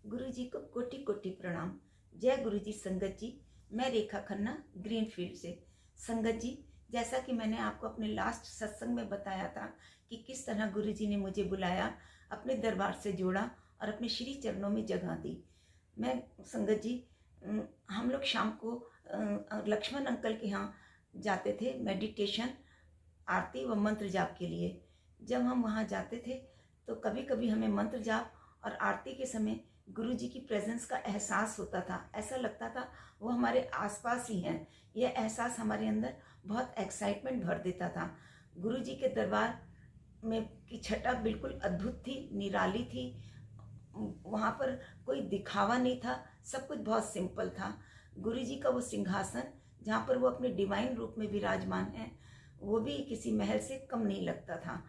गुरु जी को कोटि कोटि प्रणाम। जय गुरु जी। संगत जी, मैं रेखा खन्ना ग्रीनफील्ड से। संगत जी, जैसा कि मैंने आपको अपने लास्ट सत्संग में बताया था कि किस तरह गुरु जी ने मुझे बुलाया, अपने दरबार से जोड़ा और अपने श्री चरणों में जगह दी। मैं संगत जी, हम लोग शाम को लक्ष्मण अंकल के यहाँ जाते थे मेडिटेशन, आरती व मंत्र जाप के लिए। जब हम वहाँ जाते थे तो कभी कभी हमें मंत्र जाप और आरती के समय गुरु जी की प्रेजेंस का एहसास होता था। ऐसा लगता था वो हमारे आसपास ही हैं। यह एहसास हमारे अंदर बहुत एक्साइटमेंट भर देता था। गुरु जी के दरबार में की छटा बिल्कुल अद्भुत थी, निराली थी। वहाँ पर कोई दिखावा नहीं था, सब कुछ बहुत सिंपल था। गुरु जी का वो सिंहासन जहाँ पर वो अपने डिवाइन रूप में विराजमान है, वो भी किसी महल से कम नहीं लगता था।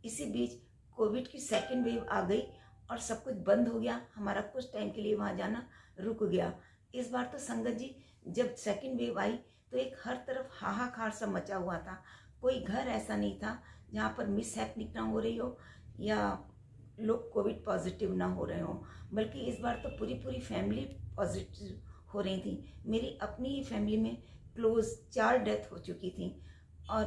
इसी बीच कोविड की सेकेंड वेव आ गई और सब कुछ बंद हो गया। हमारा कुछ टाइम के लिए वहाँ जाना रुक गया। इस बार तो संगत जी, जब सेकेंड वेव आई तो एक हर तरफ हाहाकार सा मचा हुआ था। कोई घर ऐसा नहीं था जहाँ पर मिस हैपनिंग ना हो रही हो या लोग कोविड पॉजिटिव ना हो रहे हो, बल्कि इस बार तो पूरी पूरी फैमिली पॉजिटिव हो रही थी। मेरी अपनी ही फैमिली में क्लोज 4 डेथ हो चुकी थी और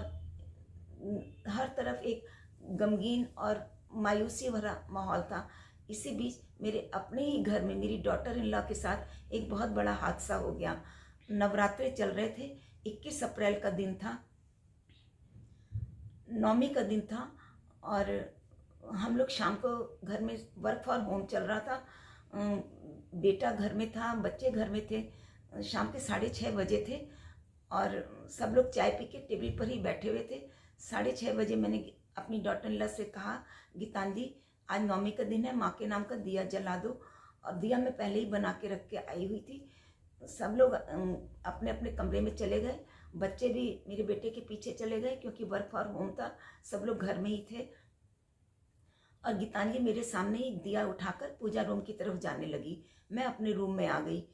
हर तरफ एक गमगीन और मायूसी भरा माहौल था। इसी बीच मेरे अपने ही घर में मेरी डॉटर इन लॉ के साथ एक बहुत बड़ा हादसा हो गया। नवरात्रे चल रहे थे, 21 अप्रैल का दिन था, नवमी का दिन था और हम लोग शाम को घर में वर्क फॉर होम चल रहा था। बेटा घर में था, बच्चे घर में थे। शाम के 6:30 बजे थे और सब लोग चाय पी के टेबल पर ही बैठे हुए थे। 6:30 बजे मैंने अपनी डॉटर इन लॉ से कहा, गीतांजलि आज नवमी का दिन है, माँ के नाम का दिया जला दो। और दिया मैं पहले ही बना के रख के आई हुई थी। सब लोग अपने अपने कमरे में चले गए। बच्चे भी मेरे बेटे के पीछे चले गए क्योंकि वर्क फॉर होम था, सब लोग घर में ही थे। और गीतांजलि मेरे सामने ही दिया उठाकर पूजा रूम की तरफ जाने लगी। मैं अपने रूम में आ गई।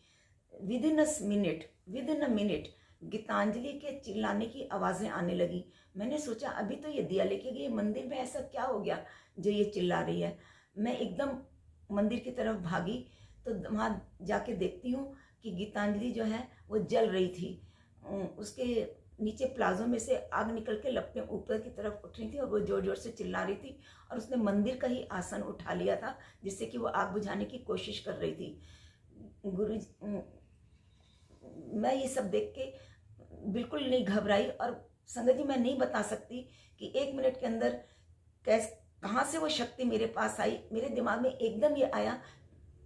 विदिन अ मिनट गीतांजलि के चिल्लाने की आवाज़ें आने लगी। मैंने सोचा अभी तो ये दिया लेके गई, मंदिर में ऐसा क्या हो गया जो ये चिल्ला रही है। मैं एकदम मंदिर की तरफ भागी तो वहाँ जाके देखती हूँ कि गीतांजलि जो है वो जल रही थी। उसके नीचे प्लाजो में से आग निकल के लपटें ऊपर की तरफ उठ रही थी और वो जोर जोर से चिल्ला रही थी और उसने मंदिर का ही आसन उठा लिया था जिससे कि वो आग बुझाने की कोशिश कर रही थी। गुरु मैं ये सब देख के बिल्कुल नहीं घबराई। और संगत जी, मैं नहीं बता सकती कि 1 मिनट के अंदर कहाँ से वो शक्ति मेरे पास आई। मेरे दिमाग में एकदम ये आया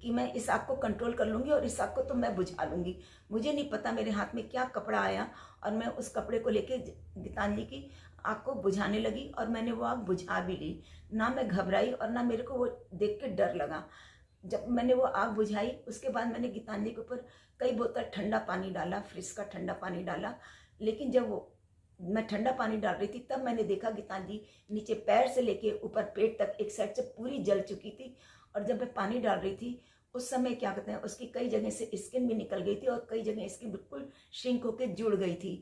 कि मैं इस आग को कंट्रोल कर लूँगी और इस आग को तो मैं बुझा लूँगी। मुझे नहीं पता मेरे हाथ में क्या कपड़ा आया और मैं उस कपड़े को लेके गीतांजलि की आग को बुझाने लगी और मैंने वो आग बुझा भी ली। ना मैं घबराई और ना मेरे को वो देख के डर लगा। जब मैंने वो आग बुझाई उसके बाद मैंने गीतांजलि के ऊपर कई बोतल ठंडा पानी डाला, फ्रिज का ठंडा पानी डाला। लेकिन जब वो मैं ठंडा पानी डाल रही थी तब मैंने देखा गीतांजलि नीचे पैर से लेके ऊपर पेट तक एक साइड से पूरी जल चुकी थी। और जब मैं पानी डाल रही थी उस समय क्या कहते हैं, उसकी कई जगह से स्किन भी निकल गई थी और कई जगह स्किन बिल्कुल श्रिंक होकर जुड़ गई थी।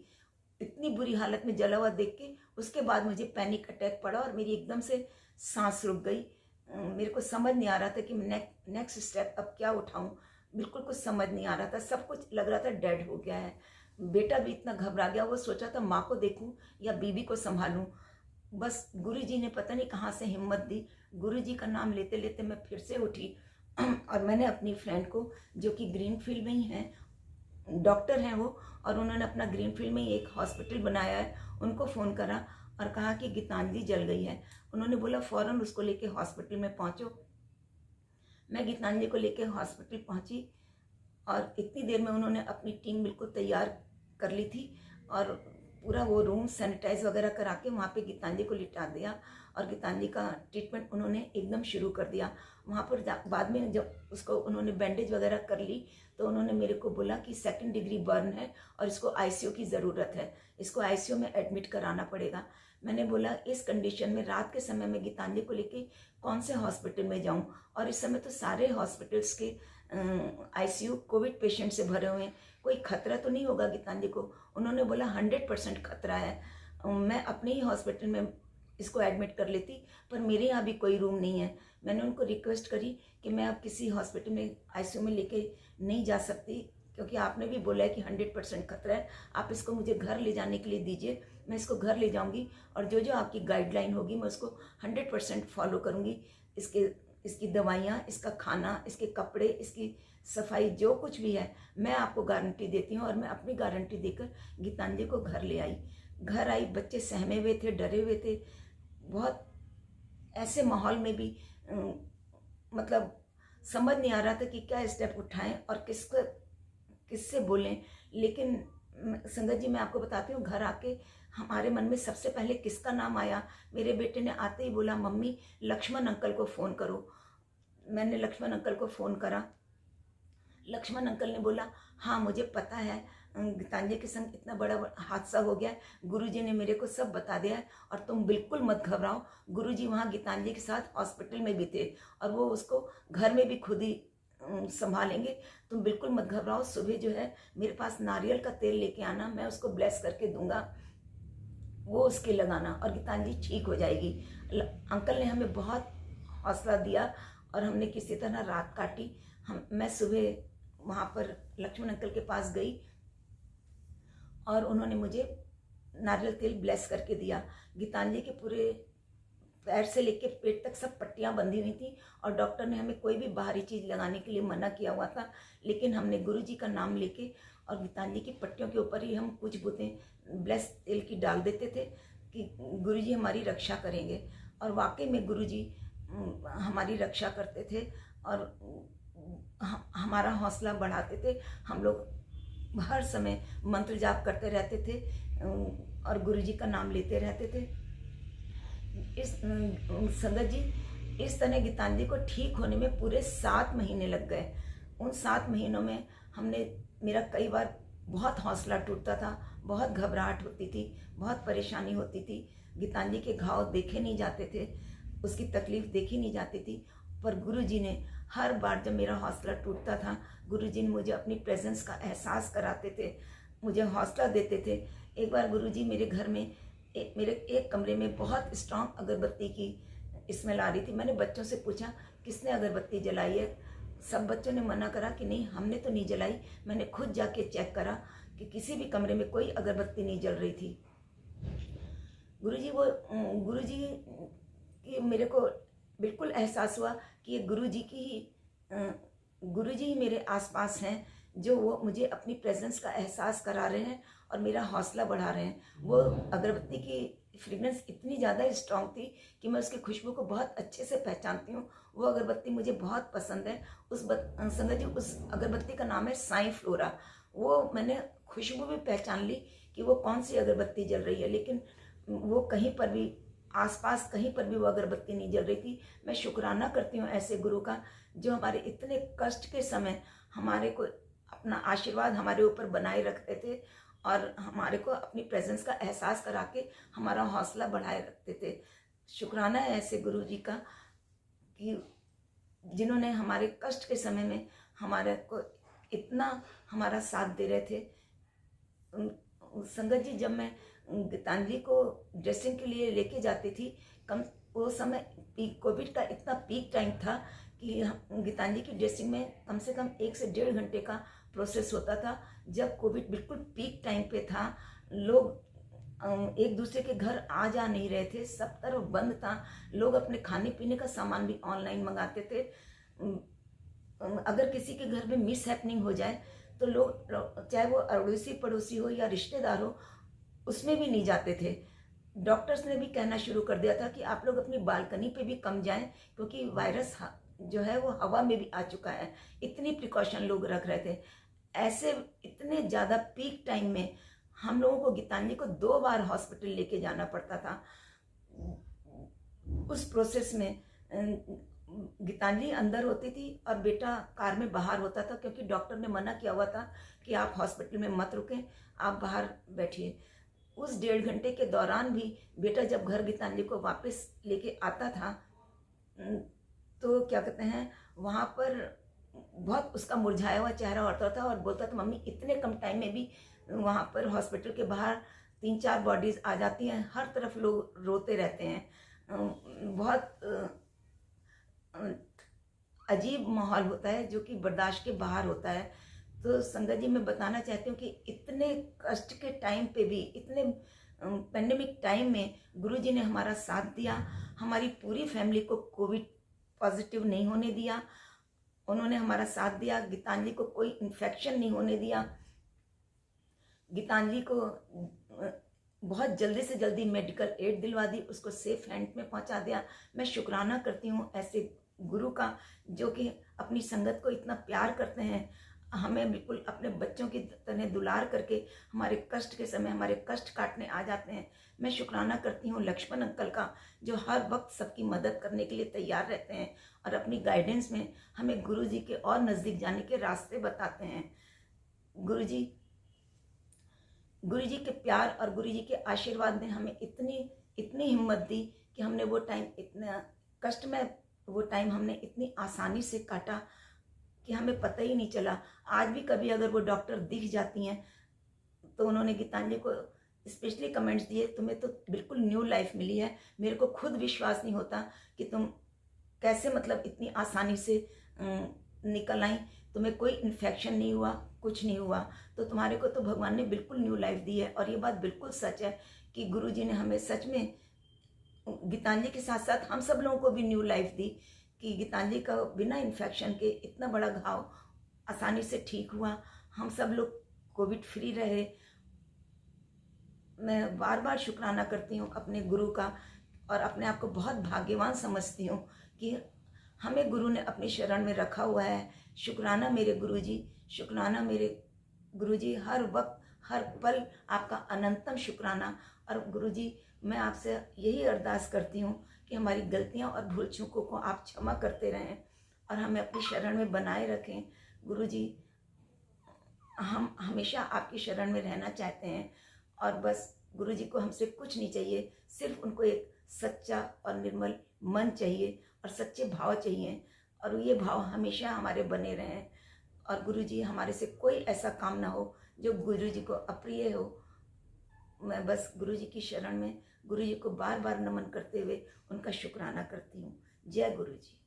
इतनी बुरी हालत में जला हुआ देख के उसके बाद मुझे पैनिक अटैक पड़ा और मेरी एकदम से सांस रुक गई। मेरे को समझ नहीं आ रहा था कि नेक्स्ट स्टेप अब क्या उठाऊं। बिल्कुल कुछ समझ नहीं आ रहा था, सब कुछ लग रहा था डेड हो गया है। बेटा भी इतना घबरा गया, वो सोचा था माँ को देखूं या बीबी को संभालूं। बस गुरु जी ने पता नहीं कहाँ से हिम्मत दी। गुरु जी का नाम लेते लेते मैं फिर से उठी और मैंने अपनी फ्रेंड को, जो कि ग्रीनफील्ड में ही हैं, डॉक्टर हैं वो, और उन्होंने अपना ग्रीनफील्ड में ही एक हॉस्पिटल बनाया है, उनको फ़ोन करा और कहा कि गीतांजलि जल गई है। उन्होंने बोला फ़ौरन उसको लेके हॉस्पिटल में पहुंचो। मैं गीतांजलि को लेके हॉस्पिटल पहुंची और इतनी देर में उन्होंने अपनी टीम बिल्कुल तैयार कर ली थी और पूरा वो रूम सैनिटाइज वगैरह करा के वहाँ पे गीतांजलि को लिटा दिया और गीतांजलि का ट्रीटमेंट उन्होंने एकदम शुरू कर दिया। वहाँ पर बाद में जब उसको उन्होंने बैंडेज वगैरह कर ली तो उन्होंने मेरे को बोला कि 2nd डिग्री बर्न है और इसको आईसीयू की ज़रूरत है, इसको आईसीयू में एडमिट कराना पड़ेगा। मैंने बोला इस कंडीशन में रात के समय में गीतांजलि को लेके कौन से हॉस्पिटल में जाऊँ, और इस समय तो सारे हॉस्पिटल्स के आईसीयू कोविड पेशेंट से भरे हुए हैं, कोई खतरा तो नहीं होगा गीतांजलि को। उन्होंने बोला 100% खतरा है। मैं अपने ही हॉस्पिटल में इसको एडमिट कर लेती, पर मेरे यहाँ भी कोई रूम नहीं है। मैंने उनको रिक्वेस्ट करी कि मैं अब किसी हॉस्पिटल में आईसीयू में लेके नहीं जा सकती, क्योंकि आपने भी बोला है कि 100% खतरा है, आप इसको मुझे घर ले जाने के लिए दीजिए। मैं इसको घर ले जाऊंगी और जो जो आपकी गाइडलाइन होगी मैं उसको 100% फॉलो करूंगी। इसकी दवाइयाँ, इसका खाना, इसके कपड़े, इसकी सफाई, जो कुछ भी है मैं आपको गारंटी देती हूँ। और मैं अपनी गारंटी देकर गीतांजलि को घर ले आई। घर आई, बच्चे सहमे हुए थे, डरे हुए थे, बहुत ऐसे माहौल में भी मतलब समझ नहीं आ रहा था कि क्या स्टेप उठाएं और किससे बोलें। लेकिन संगत जी, मैं आपको बताती हूँ, घर आके हमारे मन में सबसे पहले किसका नाम आया। मेरे बेटे ने आते ही बोला, मम्मी लक्ष्मण अंकल को फ़ोन करो। मैंने लक्ष्मण अंकल को फ़ोन करा। लक्ष्मण अंकल ने बोला, हाँ मुझे पता है गीतांजलि के संग इतना बड़ा हादसा हो गया है, गुरुजी ने मेरे को सब बता दिया है और तुम बिल्कुल मत घबराओ। गुरुजी वहाँ गीतांजलि के साथ हॉस्पिटल में भी थे और वो उसको घर में भी खुद ही संभालेंगे, तुम बिल्कुल मत घबराओ। सुबह जो है मेरे पास नारियल का तेल लेके आना, मैं उसको ब्लेस करके दूंगा, वो उसके लगाना और गीतांजलि ठीक हो जाएगी। अंकल ने हमें बहुत हौसला दिया और हमने किसी तरह रात काटी। मैं सुबह वहाँ पर लक्ष्मण अंकल के पास गई और उन्होंने मुझे नारियल तेल ब्लेस करके दिया। गीतांजलि के पूरे पैर से लेके पेट तक सब पट्टियाँ बंधी हुई थी और डॉक्टर ने हमें कोई भी बाहरी चीज़ लगाने के लिए मना किया हुआ था, लेकिन हमने गुरुजी का नाम लेके और गीतांजलि की पट्टियों के ऊपर ही हम कुछ बूंदें ब्लेस तेल की डाल देते थे कि गुरुजी हमारी रक्षा करेंगे। और वाकई में गुरुजी हमारी रक्षा करते थे और हमारा हौसला बढ़ाते थे। हम लोग हर समय मंत्र जाप करते रहते थे और गुरुजी का नाम लेते रहते थे। इस संगत जी, इस तरह गीतांजलि को ठीक होने में पूरे 7 महीने लग गए। उन 7 महीनों में मेरा कई बार बहुत हौसला टूटता था, बहुत घबराहट होती थी, बहुत परेशानी होती थी। गीतांजलि के घाव देखे नहीं जाते थे, उसकी तकलीफ देखी नहीं जाती थी, पर गुरुजी ने हर बार जब मेरा हौसला टूटता था, गुरुजी ने मुझे अपनी प्रेजेंस का एहसास कराते थे, मुझे हौसला देते थे। एक बार गुरुजी मेरे घर में मेरे एक कमरे में बहुत स्ट्रांग अगरबत्ती की स्मेल आ रही थी। मैंने बच्चों से पूछा, किसने अगरबत्ती जलाई है? सब बच्चों ने मना करा कि नहीं, हमने तो नहीं जलाई। मैंने खुद जाके चेक करा कि किसी भी कमरे में कोई अगरबत्ती नहीं जल रही थी। गुरुजी की मेरे को बिल्कुल एहसास हुआ कि ये गुरुजी ही मेरे आसपास हैं, जो वो मुझे अपनी प्रेजेंस का एहसास करा रहे हैं और मेरा हौसला बढ़ा रहे हैं। वो अगरबत्ती की फ्रेगनेंस इतनी ज़्यादा स्ट्रांग थी कि मैं उसकी खुशबू को बहुत अच्छे से पहचानती हूँ। वो अगरबत्ती मुझे बहुत पसंद है। संगत जी, उस अगरबत्ती का नाम है साई फ्लोरा। वो मैंने खुशबू भी पहचान ली कि वो कौन सी अगरबत्ती जल रही है, लेकिन वो कहीं पर भी आसपास कहीं पर भी वो अगरबत्ती नहीं जल रही थी। मैं शुक्राना करती हूँ ऐसे गुरु का, जो हमारे इतने कष्ट के समय हमारे को अपना आशीर्वाद हमारे ऊपर बनाए रखते थे और हमारे को अपनी प्रेजेंस का एहसास करा के हमारा हौसला बढ़ाए रखते थे। शुक्राना है ऐसे गुरु जी का कि जिन्होंने हमारे कष्ट के समय में हमारे को इतना हमारा साथ दे रहे थे। संगत जी, जब मैं गीतांजलि को ड्रेसिंग के लिए लेके जाती थी, वो समय कोविड का इतना पीक टाइम था कि गीतांजलि की ड्रेसिंग में कम से कम 1 से 1.5 घंटे का प्रोसेस होता था। जब कोविड बिल्कुल पीक टाइम पे था, लोग एक दूसरे के घर आ जा नहीं रहे थे, सब तरफ बंद था। लोग अपने खाने पीने का सामान भी ऑनलाइन मंगाते थे। अगर किसी के घर में मिस हैपनिंग हो जाए तो लोग, चाहे वो अड़ोसी पड़ोसी हो या रिश्तेदार हो, उसमें भी नहीं जाते थे। डॉक्टर्स ने भी कहना शुरू कर दिया था कि आप लोग अपनी बालकनी पे भी कम जाएं, क्योंकि वायरस जो है वो हवा में भी आ चुका है। इतनी प्रिकॉशन लोग रख रहे थे। ऐसे इतने ज़्यादा पीक टाइम में हम लोगों को गीतांजलि को 2 बार हॉस्पिटल लेके जाना पड़ता था। उस प्रोसेस में गीतांजलि अंदर होती थी और बेटा कार में बाहर होता था, क्योंकि डॉक्टर ने मना किया हुआ था कि आप हॉस्पिटल में मत रुकें, आप बाहर बैठिए। उस 1.5 घंटे के दौरान भी बेटा जब घर गीतांजलि को वापस लेके आता था, तो क्या कहते हैं, वहाँ पर बहुत उसका मुरझाया हुआ चेहरा होता था और बोलता था, मम्मी इतने कम टाइम में भी वहाँ पर हॉस्पिटल के बाहर 3-4 बॉडीज आ जाती हैं, हर तरफ लोग रोते रहते हैं। बहुत अजीब माहौल होता है जो कि बर्दाश्त के बाहर होता है। तो संगत जी, मैं बताना चाहती हूँ कि इतने कष्ट के टाइम पे भी, इतने पेंडेमिक टाइम में गुरुजी ने हमारा साथ दिया। हमारी पूरी फैमिली को कोविड पॉजिटिव नहीं होने दिया। उन्होंने हमारा साथ दिया। गीतांजलि को कोई इन्फेक्शन नहीं होने दिया। गीतांजलि को बहुत जल्दी से जल्दी मेडिकल एड दिलवा दी, उसको सेफ हैंड में पहुंचा दिया। मैं शुक्राना करती हूँ ऐसे गुरु का, जो कि अपनी संगत को इतना प्यार करते हैं, हमें बिल्कुल अपने बच्चों की तरह दुलार करके हमारे कष्ट के समय हमारे कष्ट काटने आ जाते हैं। मैं शुक्राना करती हूँ लक्ष्मण अंकल का, जो हर वक्त सबकी मदद करने के लिए तैयार रहते हैं और अपनी गाइडेंस में हमें गुरु जी के और नज़दीक जाने के रास्ते बताते हैं। गुरु जी के प्यार और गुरु जी के आशीर्वाद ने हमें इतनी हिम्मत दी कि हमने वो टाइम, इतना कष्ट में वो टाइम हमने इतनी आसानी से काटा कि हमें पता ही नहीं चला। आज भी कभी अगर वो डॉक्टर दिख जाती हैं तो उन्होंने गीतांजलि को स्पेशली कमेंट्स दिए, तुम्हें तो बिल्कुल न्यू लाइफ मिली है, मेरे को खुद विश्वास नहीं होता कि तुम कैसे मतलब इतनी आसानी से निकल आई, तुम्हें कोई इन्फेक्शन नहीं हुआ, कुछ नहीं हुआ, तो तुम्हारे को तो भगवान ने बिल्कुल न्यू लाइफ दी है। और ये बात बिल्कुल सच है कि गुरुजी ने हमें सच में गीतांजलि के साथ साथ हम सब लोगों को भी न्यू लाइफ दी, कि गीतांजलि का बिना इन्फेक्शन के इतना बड़ा घाव आसानी से ठीक हुआ, हम सब लोग कोविड फ्री रहे। मैं बार बार शुक्राना करती हूँ अपने गुरु का और अपने आप को बहुत भाग्यवान समझती हूँ कि हमें गुरु ने अपनी शरण में रखा हुआ है। शुक्राना मेरे गुरुजी, शुक्राना मेरे गुरुजी, हर वक्त हर पल आपका अनंतम शुक्राना। और गुरुजी, मैं आपसे यही अरदास करती हूँ कि हमारी गलतियाँ और भूल चूकों को आप क्षमा करते रहें और हमें अपनी शरण में बनाए रखें। गुरुजी, हम हमेशा आपकी शरण में रहना चाहते हैं और बस गुरुजी को हमसे कुछ नहीं चाहिए, सिर्फ उनको एक सच्चा और निर्मल मन चाहिए और सच्चे भाव चाहिए, और ये भाव हमेशा हमारे बने रहें। और गुरुजी, हमारे से कोई ऐसा काम ना हो जो गुरुजी को अप्रिय हो। मैं बस गुरुजी की शरण में गुरुजी को बार बार नमन करते हुए उनका शुक्राना करती हूँ। जय गुरुजी।